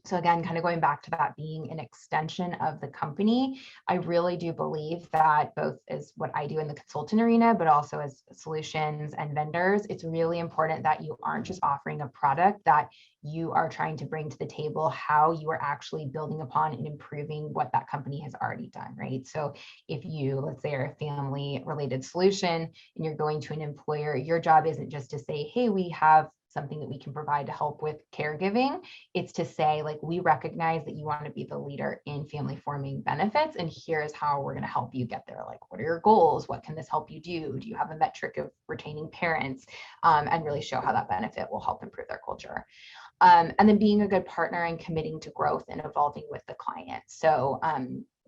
So again, kind of going back to that being an extension of the company, I really do believe that both as what I do in the consultant arena, but also as solutions and vendors, it's really important that you aren't just offering a product, that you are trying to bring to the table how you are actually building upon and improving what that company has already done, right? So if you, let's say, are a family related solution and you're going to an employer, your job isn't just to say, hey, we have something that we can provide to help with caregiving. It's to say, like, we recognize that you want to be the leader in family forming benefits, and here's how we're going to help you get there. Like, what are your goals? What can this help you do? Do you have a metric of retaining parents? And really show how that benefit will help improve their culture. And then being a good partner and committing to growth and evolving with the client. So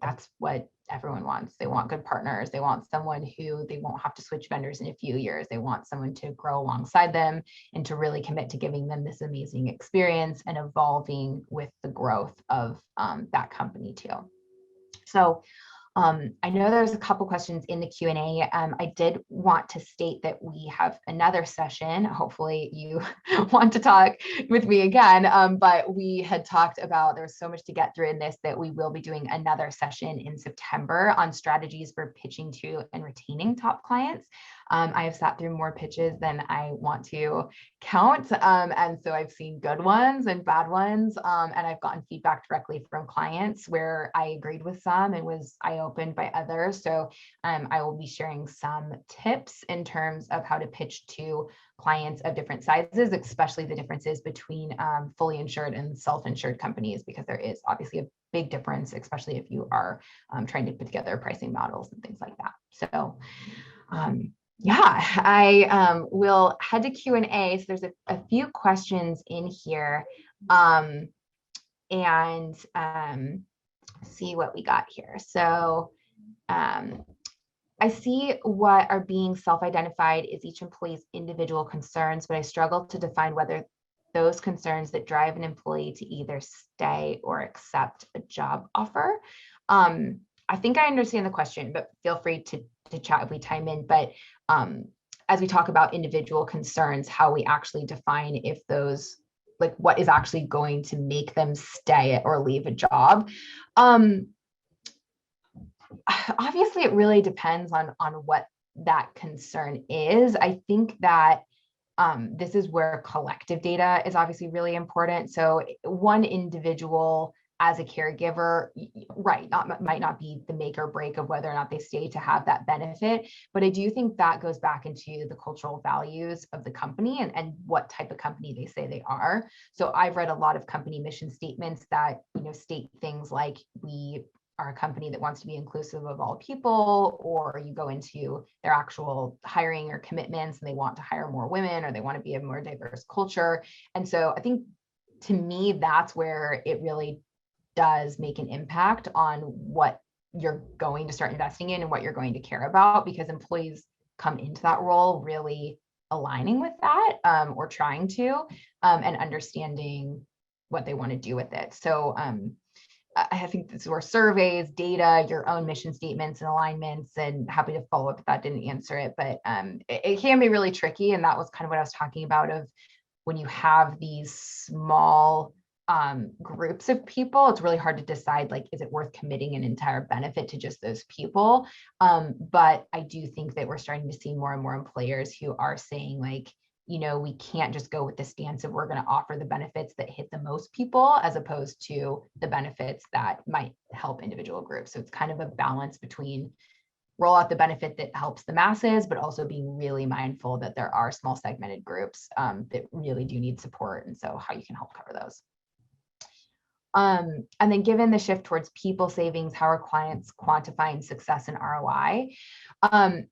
that's what everyone wants. They want good partners. They want someone who they won't have to switch vendors in a few years. They want someone to grow alongside them and to really commit to giving them this amazing experience and evolving with the growth of that company too. So I know there's a couple questions in the Q&A. I did want to state that we have another session. Hopefully you want to talk with me again, but we had talked about, there's so much to get through in this, that we will be doing another session in September on strategies for pitching to and retaining top clients. I have sat through more pitches than I want to count. And so I've seen good ones and bad ones. And I've gotten feedback directly from clients where I agreed with some and was eye-opened by others. So I will be sharing some tips in terms of how to pitch to clients of different sizes, especially the differences between fully insured and self-insured companies, because there is obviously a big difference, especially if you are trying to put together pricing models and things like that. So yeah, I will head to Q&A. So there's a few questions in here, and see what we got here. So I see what are being self-identified is each employee's individual concerns, but I struggle to define whether those concerns that drive an employee to either stay or accept a job offer. I think I understand the question, but feel free to chat if we time in. But as we talk about individual concerns, how we actually define if those, like, what is actually going to make them stay or leave a job. Obviously, it really depends on what that concern is. I think that this is where collective data is obviously really important. So one individual as a caregiver, right, might not be the make or break of whether or not they stay to have that benefit. But I do think that goes back into the cultural values of the company and what type of company they say they are. So I've read a lot of company mission statements that, state things like, we are a company that wants to be inclusive of all people, or you go into their actual hiring or commitments and they want to hire more women, or they want to be a more diverse culture. And so I think, to me, that's where it really does make an impact on what you're going to start investing in and what you're going to care about, because employees come into that role really aligning with that, or trying to, and understanding what they want to do with it. So I think this is where surveys, data, your own mission statements and alignments, and happy to follow up if that didn't answer it, but it can be really tricky. And that was kind of what I was talking about, of when you have these small groups of people, it's really hard to decide, like, is it worth committing an entire benefit to just those people? But I do think that we're starting to see more and more employers who are saying, like, we can't just go with the stance of, we're going to offer the benefits that hit the most people, as opposed to the benefits that might help individual groups. So it's kind of a balance between roll out the benefit that helps the masses, but also being really mindful that there are small segmented groups that really do need support. And so how you can help cover those. And then, given the shift towards people savings, how are clients quantifying success and ROI?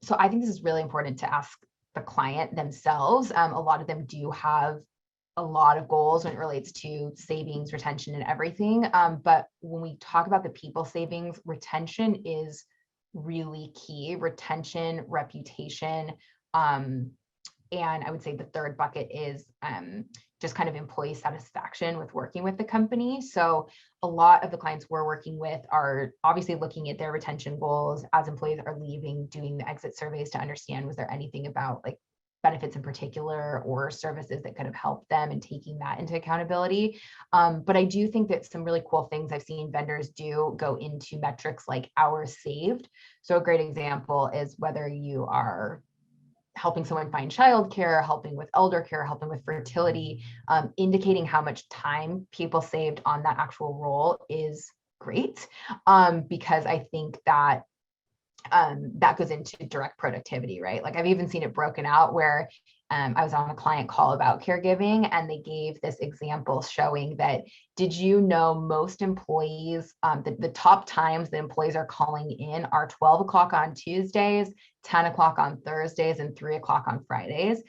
So I think this is really important to ask the client themselves. A lot of them do have a lot of goals when it relates to savings, retention, and everything. But when we talk about the people savings, retention is really key. Retention, reputation, and I would say the third bucket is just kind of employee satisfaction with working with the company. So a lot of the clients we're working with are obviously looking at their retention goals as employees are leaving, doing the exit surveys to understand, was there anything about, like, benefits in particular or services that could have helped them, and taking that into accountability. But I do think that some really cool things I've seen vendors do go into metrics like hours saved. So a great example is whether you are helping someone find childcare, helping with elder care, helping with fertility, indicating how much time people saved on that actual role is great, because I think that that goes into direct productivity, right? Like, I've even seen it broken out where I was on a client call about caregiving, and they gave this example showing that, did you know most employees, the top times that employees are calling in are 12 o'clock on Tuesdays, 10 o'clock on Thursdays, and 3 o'clock on Fridays.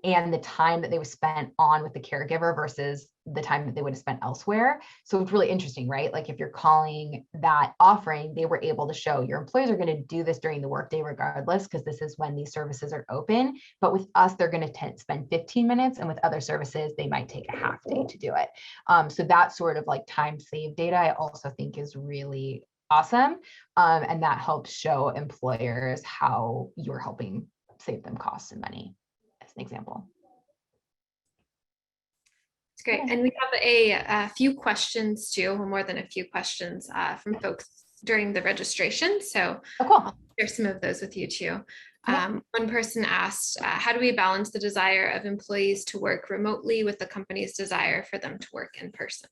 And the time that they were spent on with the caregiver versus the time that they would have spent elsewhere. So it's really interesting, right? Like, if you're calling that offering, they were able to show your employees are going to do this during the workday regardless, because this is when these services are open. But with us, they're going to spend 15 minutes. And with other services, they might take a half day to do it. So that sort of like time saved data, I also think is really awesome. And that helps show employers how you're helping save them costs and money. An example. It's great. And we have a few questions too, more than a few questions from folks during the registration. So cool. I'll share some of those with you too. One person asked, how do we balance the desire of employees to work remotely with the company's desire for them to work in person?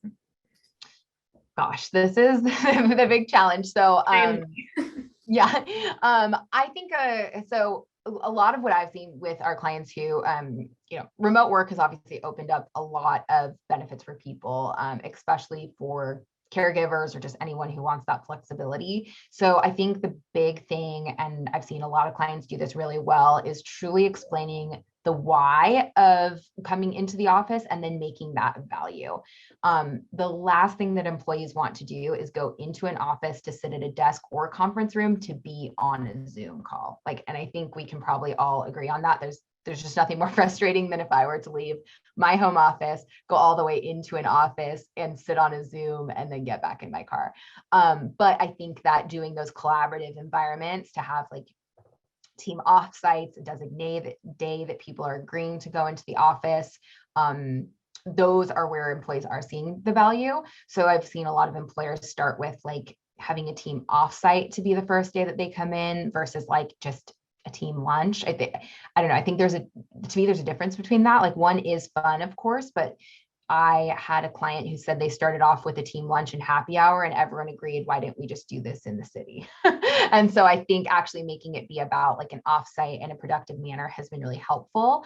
Gosh, this is the big challenge. So yeah, I think so. A lot of what I've seen with our clients who, remote work has obviously opened up a lot of benefits for people, especially for caregivers or just anyone who wants that flexibility. So I think the big thing, and I've seen a lot of clients do this really well, is truly explaining the why of coming into the office and then making that a value. The last thing that employees want to do is go into an office to sit at a desk or a conference room to be on a Zoom call. And I think we can probably all agree on that. There's just nothing more frustrating than if I were to leave my home office, go all the way into an office and sit on a Zoom and then get back in my car. But I think that doing those collaborative environments to have like team offsites, a designated day that people are agreeing to go into the office, those are where employees are seeing the value. So I've seen a lot of employers start with like having a team offsite to be the first day that they come in versus like just a team lunch. I don't know. I think there's a difference between that. Like one is fun, of course, but I had a client who said they started off with a team lunch and happy hour, and everyone agreed, why didn't we just do this in the city? And so I think actually making it be about like an offsite and a productive manner has been really helpful.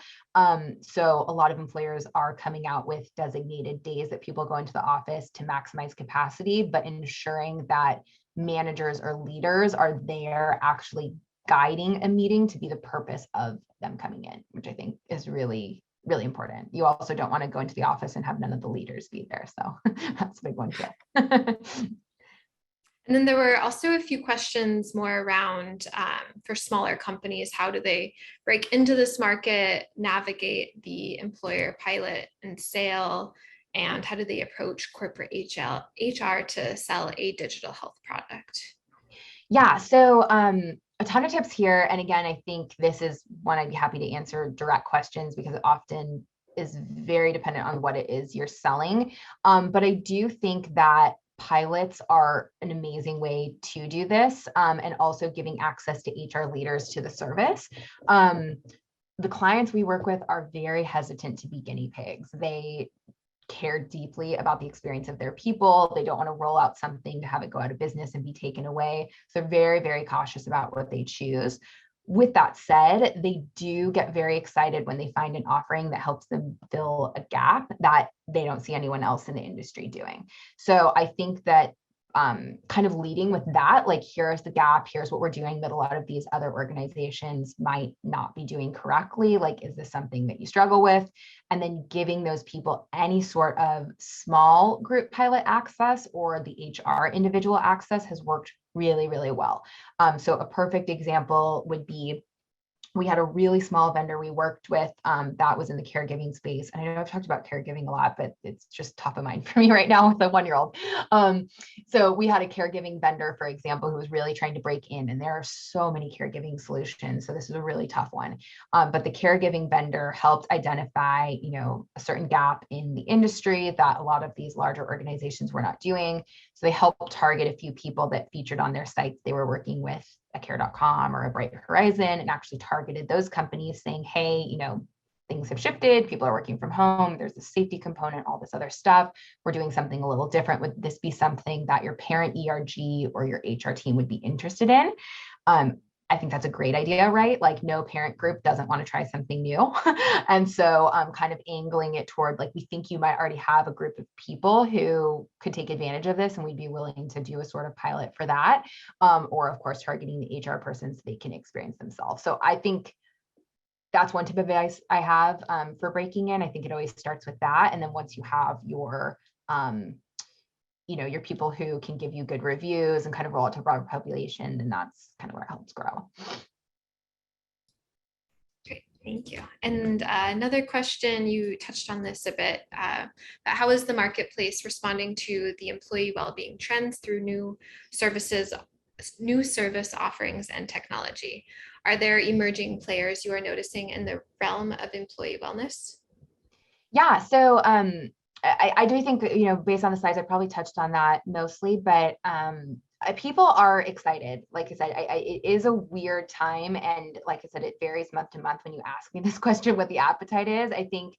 So a lot of employers are coming out with designated days that people go into the office to maximize capacity, but ensuring that managers or leaders are there actually guiding a meeting to be the purpose of them coming in, which I think is really, really important. You also don't want to go into the office and have none of the leaders be there. So that's a big one too. And then there were also a few questions more around for smaller companies, how do they break into this market, navigate the employer pilot and sale, and how do they approach corporate HR to sell a digital health product? Yeah, so a ton of tips here. And again, I think this is one I'd be happy to answer direct questions because it often is very dependent on what it is you're selling. But I do think that pilots are an amazing way to do this, and also giving access to HR leaders to the service. The clients we work with are very hesitant to be guinea pigs. They care deeply about the experience of their people. They don't want to roll out something to have it go out of business and be taken away. So they're very, very cautious about what they choose. With that said, they do get very excited when they find an offering that helps them fill a gap that they don't see anyone else in the industry doing. So I think that kind of leading with that, like, here's the gap, here's what we're doing that a lot of these other organizations might not be doing correctly. Like, is this something that you struggle with? And then giving those people any sort of small group pilot access or the HR individual access has worked really, really well. So a perfect example would be, we had a really small vendor we worked with that was in the caregiving space. And I know I've talked about caregiving a lot, but it's just top of mind for me right now with a 1-year-old. So we had a caregiving vendor, for example, who was really trying to break in, and there are so many caregiving solutions. So this is a really tough one. But the caregiving vendor helped identify, a certain gap in the industry that a lot of these larger organizations were not doing. So they helped target a few people that featured on their sites they were working with, a care.com or a Bright Horizon, and actually targeted those companies saying, hey, things have shifted, people are working from home, there's a safety component, all this other stuff. We're doing something a little different. Would this be something that your parent ERG or your HR team would be interested in? I think that's a great idea, right? Like, no parent group doesn't want to try something new. And so kind of angling it toward, like, we think you might already have a group of people who could take advantage of this, and we'd be willing to do a sort of pilot for that. Or of course, targeting the HR person so they can experience themselves. So I think that's one tip of advice I have for breaking in. I think it always starts with that. And then once you have your your people who can give you good reviews and kind of roll out to a broader population, then that's kind of where it helps grow. Great, thank you. And another question, you touched on this a bit, but how is the marketplace responding to the employee well-being trends through new service offerings and technology? Are there emerging players you are noticing in the realm of employee wellness? Yeah, so I do think that, based on the slides, I probably touched on that mostly, but people are excited. Like I said, it is a weird time. And like I said, it varies month to month when you ask me this question, what the appetite is. I think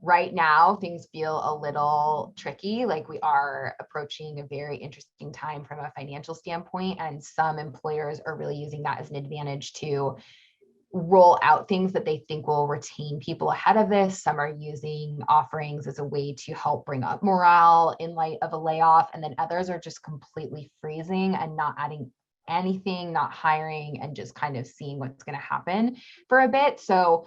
right now things feel a little tricky. Like, we are approaching a very interesting time from a financial standpoint, and some employers are really using that as an advantage to roll out things that they think will retain people ahead of this. Some are using offerings as a way to help bring up morale in light of a layoff. And then others are just completely freezing and not adding anything, not hiring, and just kind of seeing what's going to happen for a bit. So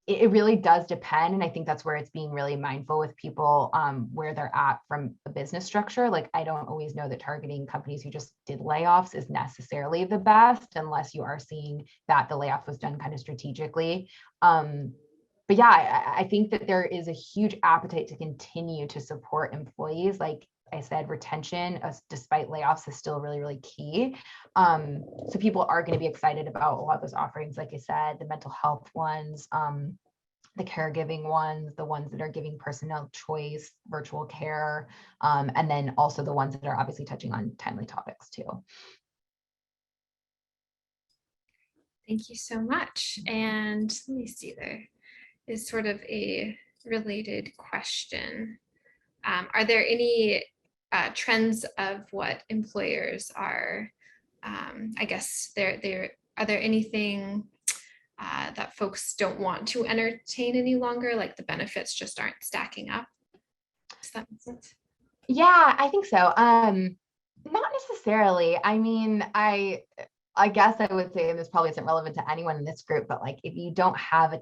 it really does depend. And I think that's where it's being really mindful with people, where they're at from a business structure. Like, I don't always know that targeting companies who just did layoffs is necessarily the best, unless you are seeing that the layoff was done kind of strategically. But yeah, I think that there is a huge appetite to continue to support employees. Like I said, retention, despite layoffs, is still really, really key. So people are going to be excited about a lot of those offerings. Like I said, the mental health ones, the caregiving ones, the ones that are giving personnel choice, virtual care, and then also the ones that are obviously touching on timely topics too. Thank you so much. And let me see, there is sort of a related question. Are there any trends of what employers are, I guess are there anything that folks don't want to entertain any longer, like the benefits just aren't stacking up? Does that make sense? Yeah, I think so. Not necessarily. I mean, I guess I would say, and this probably isn't relevant to anyone in this group, but like if you don't have a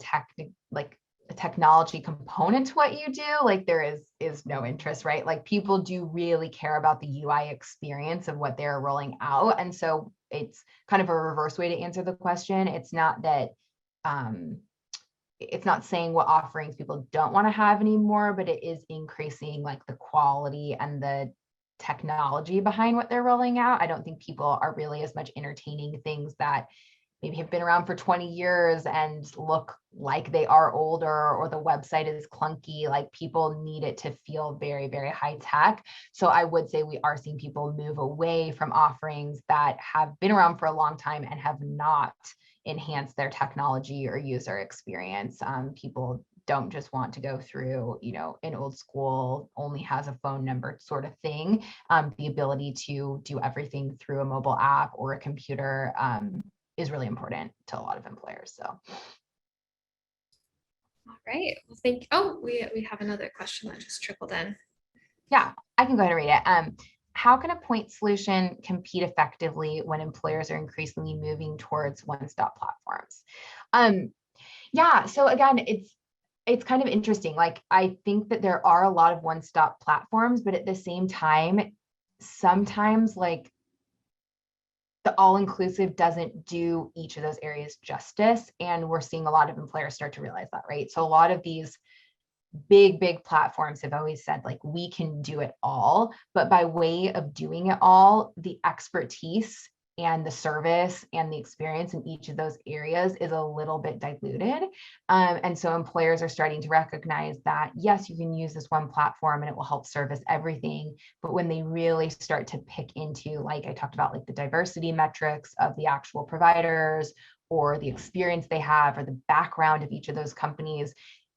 technology component to what you do, like there is no interest, right? Like people do really care about the UI experience of what they're rolling out. And so it's kind of a reverse way to answer the question. It's not that it's not saying what offerings people don't want to have anymore, but it is increasing like the quality and the technology behind what they're rolling out. I don't think people are really as much entertaining things that maybe have been around for 20 years and look like they are older, or the website is clunky. Like people need it to feel very, very high tech. So I would say we are seeing people move away from offerings that have been around for a long time and have not enhanced their technology or user experience. People don't just want to go through, an old school, only has a phone number sort of thing. The ability to do everything through a mobile app or a computer is really important to a lot of employers. So. All right. Well, we have another question that just trickled in. Yeah, I can go ahead and read it. How can a point solution compete effectively when employers are increasingly moving towards one-stop platforms? Yeah, so again, it's kind of interesting. Like I think that there are a lot of one-stop platforms, but at the same time, sometimes like the all-inclusive doesn't do each of those areas justice. And we're seeing a lot of employers start to realize that, right? So a lot of these big platforms have always said like, we can do it all, but by way of doing it all, the expertise and the service and the experience in each of those areas is a little bit diluted. And so employers are starting to recognize that, yes, you can use this one platform and it will help service everything. But when they really start to pick into, like I talked about, like the diversity metrics of the actual providers or the experience they have or the background of each of those companies,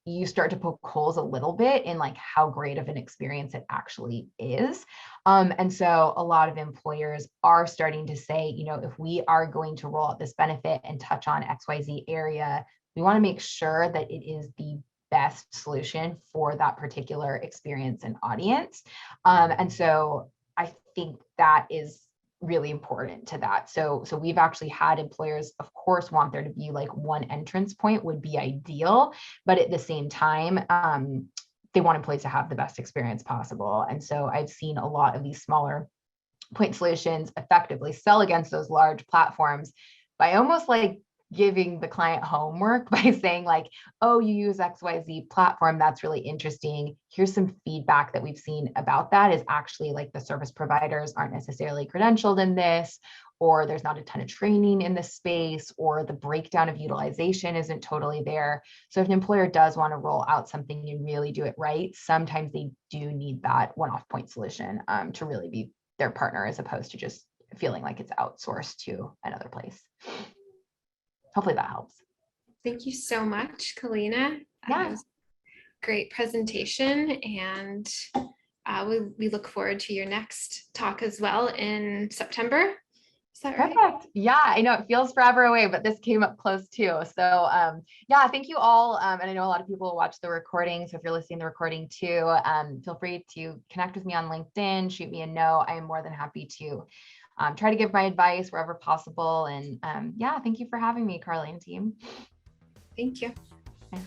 you start to poke holes a little bit in like how great of an experience it actually is. And so a lot of employers are starting to say, if we are going to roll out this benefit and touch on XYZ area, we want to make sure that it is the best solution for that particular experience and audience. And so I think that is really important to that. So we've actually had employers, of course, want there to be like one entrance point would be ideal, but at the same time, they want employees to have the best experience possible. And so I've seen a lot of these smaller point solutions effectively sell against those large platforms by almost like giving the client homework by saying like, oh, you use XYZ platform, that's really interesting. Here's some feedback that we've seen about that is actually like the service providers aren't necessarily credentialed in this, or there's not a ton of training in this space, or the breakdown of utilization isn't totally there. So if an employer does want to roll out something and really do it right, sometimes they do need that one-off point solution to really be their partner, as opposed to just feeling like it's outsourced to another place. Hopefully that helps. Thank you so much, Kaleana. Yeah. Great presentation. And we look forward to your next talk as well in September. Is that right? Perfect. Yeah, I know it feels forever away, but this came up close too. So yeah, thank you all. And I know a lot of people watch the recording. So if you're listening to the recording too, feel free to connect with me on LinkedIn, shoot me a note. I am more than happy to try to give my advice wherever possible. And yeah, thank you for having me, Carly and team. Thank you. Okay.